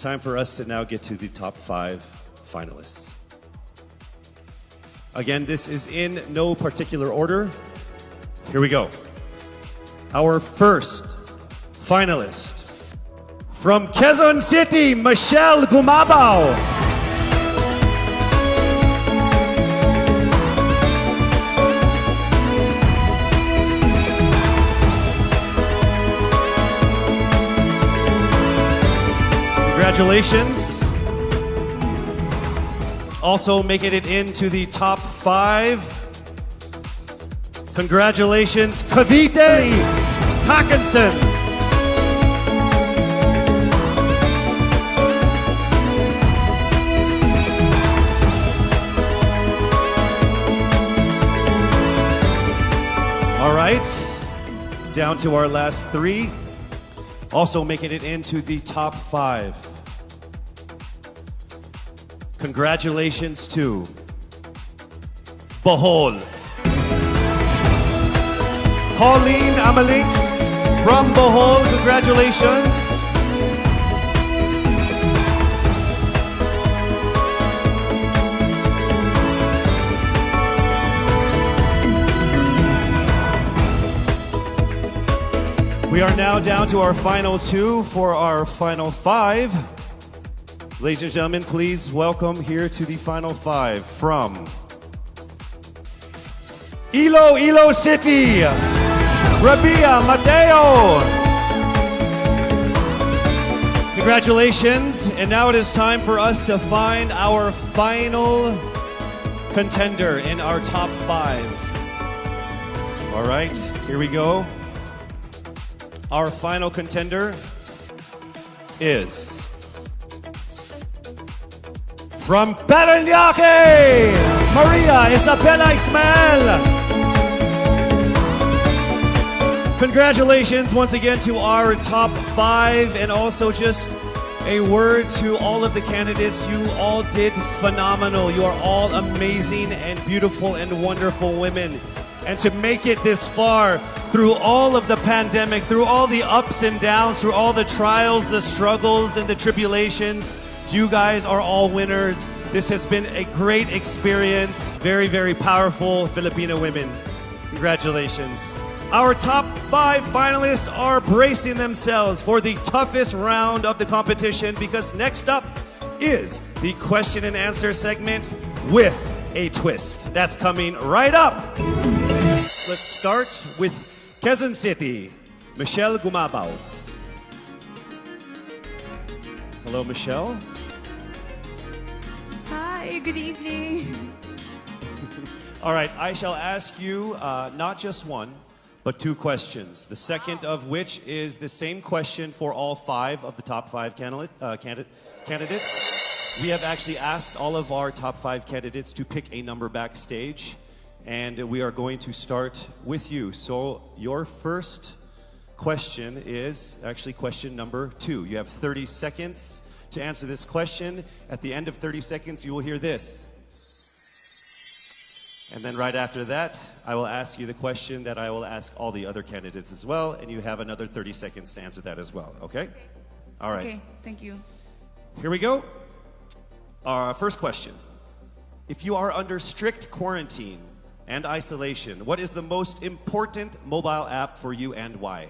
time for us to now get to the top 5 finalists. Again, this is in no particular order. Here we go. Our first finalist from Quezon City, Michelle Gumabao. Congratulations. Also making it into the top 5. Congratulations, Kimberly Hackinson. All right, down to our last 3. Also making it into the top 5. Congratulations to Bohol. Pauline Amelinx from Bohol, congratulations. We are now down to our final 2 for our final 5. Ladies and gentlemen, please welcome here to the final 5 from Iloilo City, Rabia, Mateo. Congratulations, and now it is time for us to find our final contender in our top 5. All right, here we go. Our final contender is from Paranaque, Maria, Isabella, Ismael. Congratulations once again to our top 5, and also just a word to all of the candidates. You all did phenomenal. You are all amazing and beautiful and wonderful women. And to make it this far through all of the pandemic, through all the ups and downs, through all the trials, the struggles, and the tribulations, you guys are all winners. This has been a great experience. Very, very powerful Filipino women. Congratulations. Our top 5 finalists are bracing themselves for the toughest round of the competition, because next up is the question and answer segment with a twist. That's coming right up. Let's start with Quezon City, Michelle Gumabao. Hello, Michelle. Hi, good evening. All right, I shall ask you not just 1, but 2 questions. The second of which is the same question for all 5 of the top 5 candidates. We have actually asked all of our top 5 candidates to pick a number backstage, and we are going to start with you. So your first question is actually question number 2. You have 30 seconds to answer this question. At the end of 30 seconds, you will hear this. And then right after that, I will ask you the question that I will ask all the other candidates as well, and you have another 30 seconds to answer that as well, okay? All right. Okay, thank you. Here we go. Our first question. If you are under strict quarantine and isolation, what is the most important mobile app for you and why?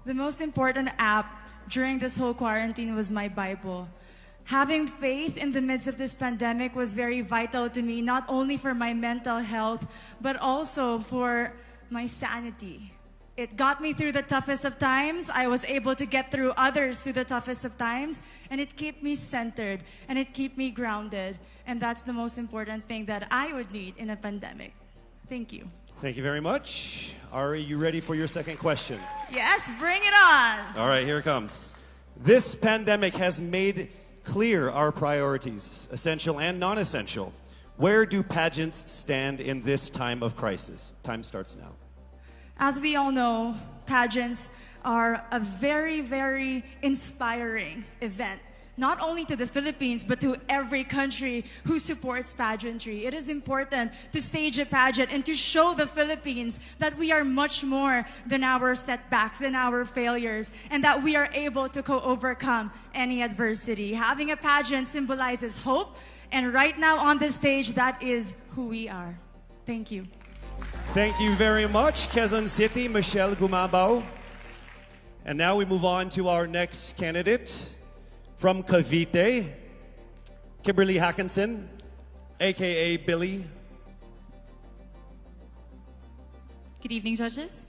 The most important app during this whole quarantine was my Bible. Having faith in the midst of this pandemic was very vital to me, not only for my mental health, but also for my sanity. It got me through the toughest of times. I was able to get through others through the toughest of times, and it kept me centered, and it kept me grounded. And that's the most important thing that I would need in a pandemic. Thank you. Thank you very much. Are you ready for your second question? Yes, bring it on. All right, here it comes. This pandemic has made clear our priorities, essential and non-essential. Where do pageants stand in this time of crisis? Time starts now. As we all know, pageants are a very, very inspiring event not only to the Philippines, but to every country who supports pageantry. It is important to stage a pageant and to show the Philippines that we are much more than our setbacks and our failures, and that we are able to overcome any adversity. Having a pageant symbolizes hope, and right now on the stage, that is who we are. Thank you. Thank you very much, Quezon City, Michelle Gumabao. And now we move on to our next candidate from Cavite, Kimberly Hackinson, aka Billy. Good evening, judges.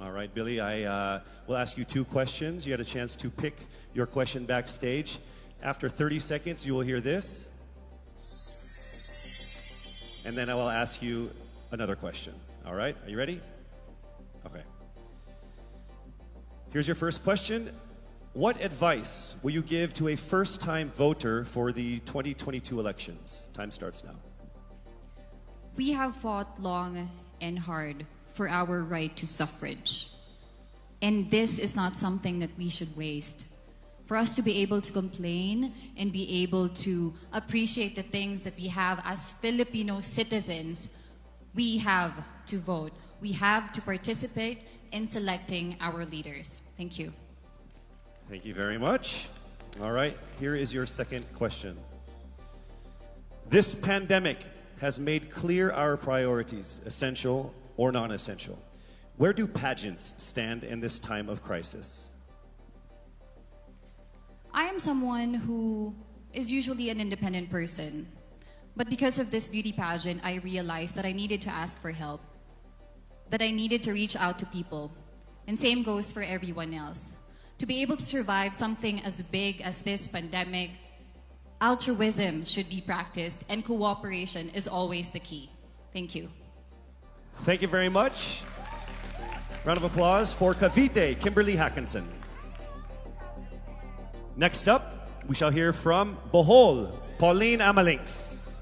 All right, Billy, I will ask you 2 questions. You had a chance to pick your question backstage. After 30 seconds, you will hear this. And then I will ask you another question. All right, are you ready? Okay. Here's your first question. What advice will you give to a first-time voter for the 2022 elections? Time starts now. We have fought long and hard for our right to suffrage. And this is not something that we should waste. For us to be able to complain and be able to appreciate the things that we have as Filipino citizens, we have to vote. We have to participate in selecting our leaders. Thank you. Thank you very much. All right, here is your second question. This pandemic has made clear our priorities, essential or non-essential. Where do pageants stand in this time of crisis? I am someone who is usually an independent person. But because of this beauty pageant, I realized that I needed to ask for help, that I needed to reach out to people. And same goes for everyone else. To be able to survive something as big as this pandemic, altruism should be practiced and cooperation is always the key. Thank you. Thank you very much. Round of applause for Cavite, Kimberly Hackinson. Next up, we shall hear from Bohol, Pauline Amelinx.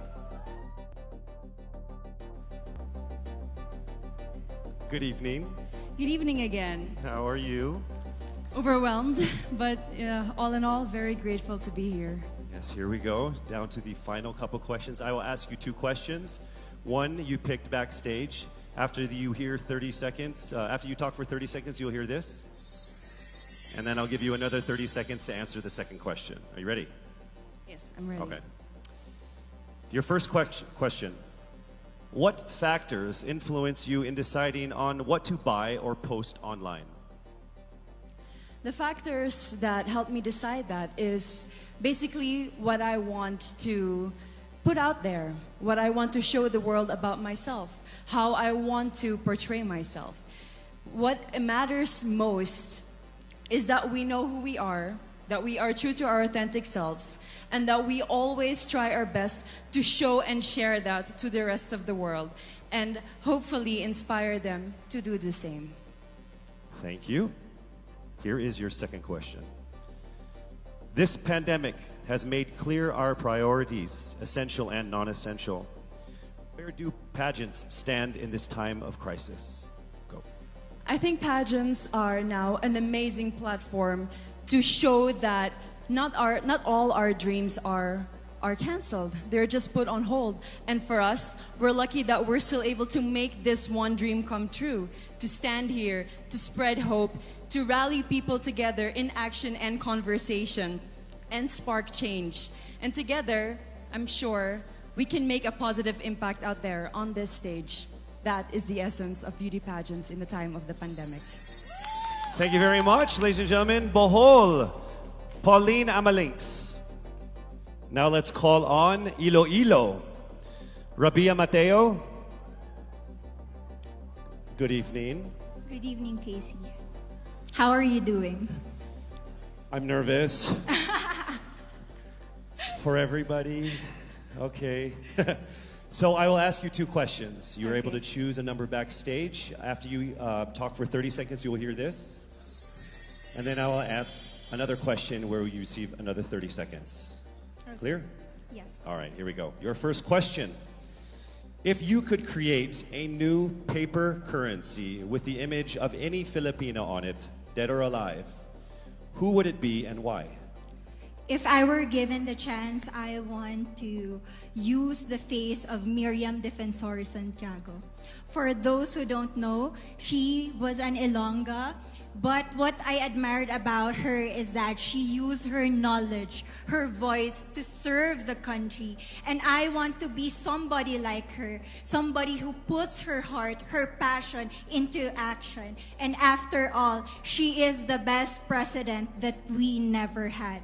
Good evening. Good evening again. How are you? Overwhelmed, but all in all, very grateful to be here. Yes, here we go. Down to the final couple questions. I will ask you 2 questions. One you picked backstage. After you hear 30 seconds, after you talk for 30 seconds, you'll hear this. And then I'll give you another 30 seconds to answer the second question. Are you ready? Yes, I'm ready. Okay. Your first question. What factors influence you in deciding on what to buy or post online? The factors that help me decide that is basically what I want to put out there, what I want to show the world about myself, how I want to portray myself. What matters most is that we know who we are, that we are true to our authentic selves, and that we always try our best to show and share that to the rest of the world, and hopefully inspire them to do the same. Thank you. Here is your second question. This pandemic has made clear our priorities, essential and non-essential. Where do pageants stand in this time of crisis? Go. I think pageants are now an amazing platform to show that not all our dreams are canceled. They're just put on hold. And for us, we're lucky that we're still able to make this one dream come true, to stand here, to spread hope, to rally people together in action and conversation, and spark change. And together, I'm sure, we can make a positive impact out there on this stage. That is the essence of beauty pageants in the time of the pandemic. Thank you very much, ladies and gentlemen. Bohol, Pauline Amelinx. Now let's call on Iloilo, Rabia Mateo. Good evening. Good evening, Casey. How are you doing? I'm nervous. For everybody. Okay. So I will ask you 2 questions. You're able to choose a number backstage. After you talk for 30 seconds, you will hear this. And then I will ask another question where you receive another 30 seconds. Okay. Clear? Yes. All right, here we go. Your first question. If you could create a new paper currency with the image of any Filipino on it, dead or alive, who would it be and why? If I were given the chance, I want to use the face of Miriam Defensor Santiago. For those who don't know, she was an Ilongga, but what I admired about her is that she used her knowledge, her voice to serve the country. And I want to be somebody like her, somebody who puts her heart, her passion into action. And after all, she is the best president that we never had.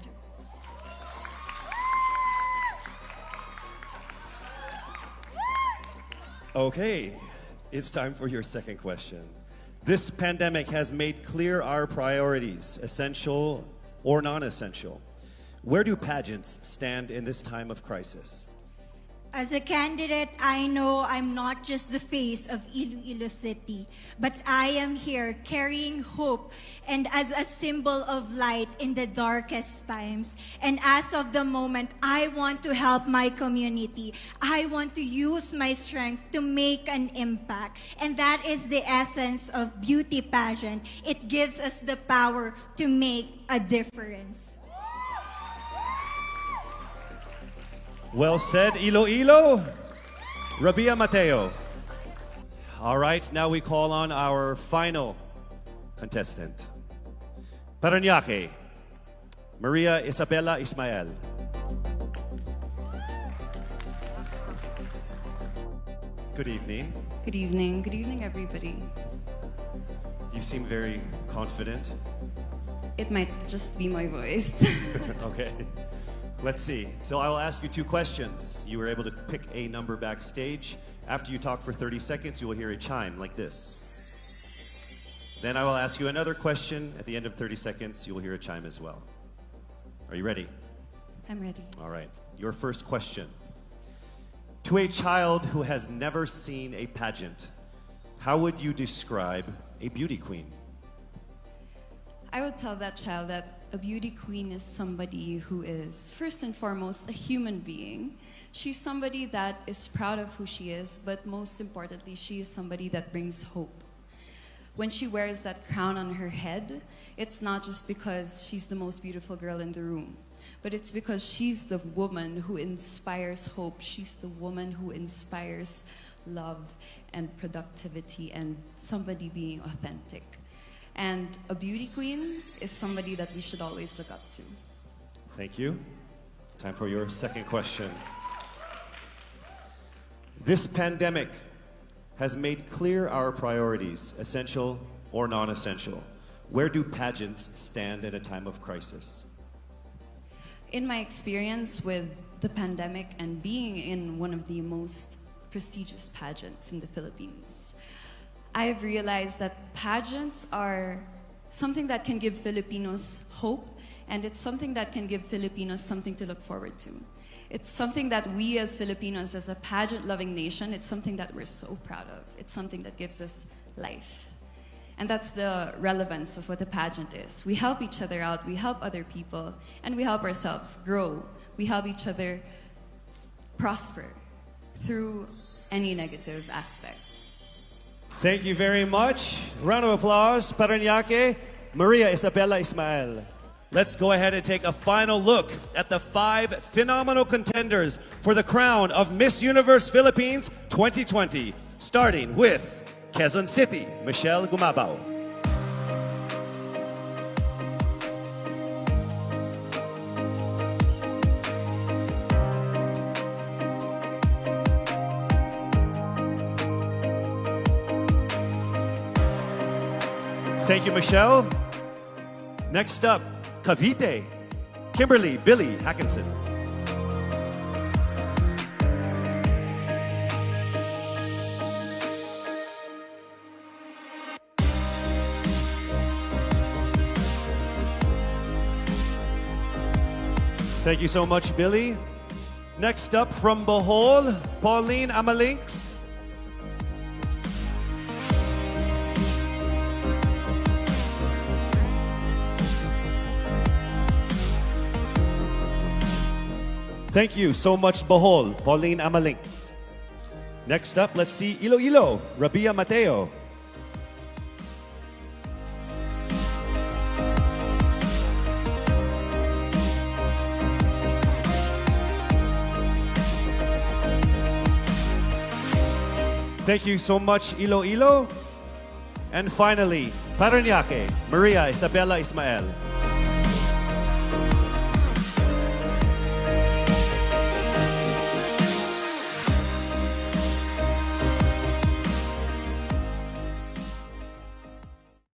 Okay, it's time for your second question. This pandemic has made clear our priorities, essential or non-essential. Where do pageants stand in this time of crisis? As a candidate, I know I'm not just the face of Iloilo City, but I am here carrying hope and as a symbol of light in the darkest times. And as of the moment, I want to help my community. I want to use my strength to make an impact. And that is the essence of beauty pageant. It gives us the power to make a difference. Well said, Iloilo. Rabia, Mateo. All right, now we call on our final contestant. Paranaque, Maria Isabella Ismael. Good evening. Good evening. Good evening, everybody. You seem very confident. It might just be my voice. Okay. Let's see. So I will ask you two questions. You were able to pick a number backstage. After you talk for 30 seconds, you will hear a chime like this. Then I will ask you another question. At the end of 30 seconds, you will hear a chime as well. Are you ready? I'm ready. All right. Your first question. To a child who has never seen a pageant, how would you describe a beauty queen? I would tell that child that a beauty queen is somebody who is, first and foremost, a human being. She's somebody that is proud of who she is, but most importantly, she is somebody that brings hope. When she wears that crown on her head, it's not just because she's the most beautiful girl in the room, but it's because she's the woman who inspires hope. She's the woman who inspires love and productivity and somebody being authentic. And a beauty queen is somebody that we should always look up to. Thank you. Time for your second question. This pandemic has made clear our priorities, essential or non-essential. Where do pageants stand at a time of crisis? In my experience with the pandemic and being in one of the most prestigious pageants in the Philippines, I've realized that pageants are something that can give Filipinos hope, and it's something that can give Filipinos something to look forward to. It's something that we as Filipinos, as a pageant-loving nation, it's something that we're so proud of. It's something that gives us life. And that's the relevance of what a pageant is. We help each other out, we help other people, and we help ourselves grow. We help each other prosper through any negative aspect. Thank you very much. Round of applause. Paranaque, Maria Isabella Ismael. Let's go ahead and take a final look at the 5 phenomenal contenders for the crown of Miss Universe Philippines 2020, starting with Quezon City, Michelle Gumabao. Thank you, Michelle. Next up, Cavite, Kimberly Hackinson. Thank you so much, Billy. Next up from Bohol, Pauline Amelinx. Thank you so much, Bohol, Pauline Amelinx. Next up, let's see Iloilo, Rabia Mateo. Thank you so much, Iloilo. And finally, Parañaque, Maria Isabella Ismael.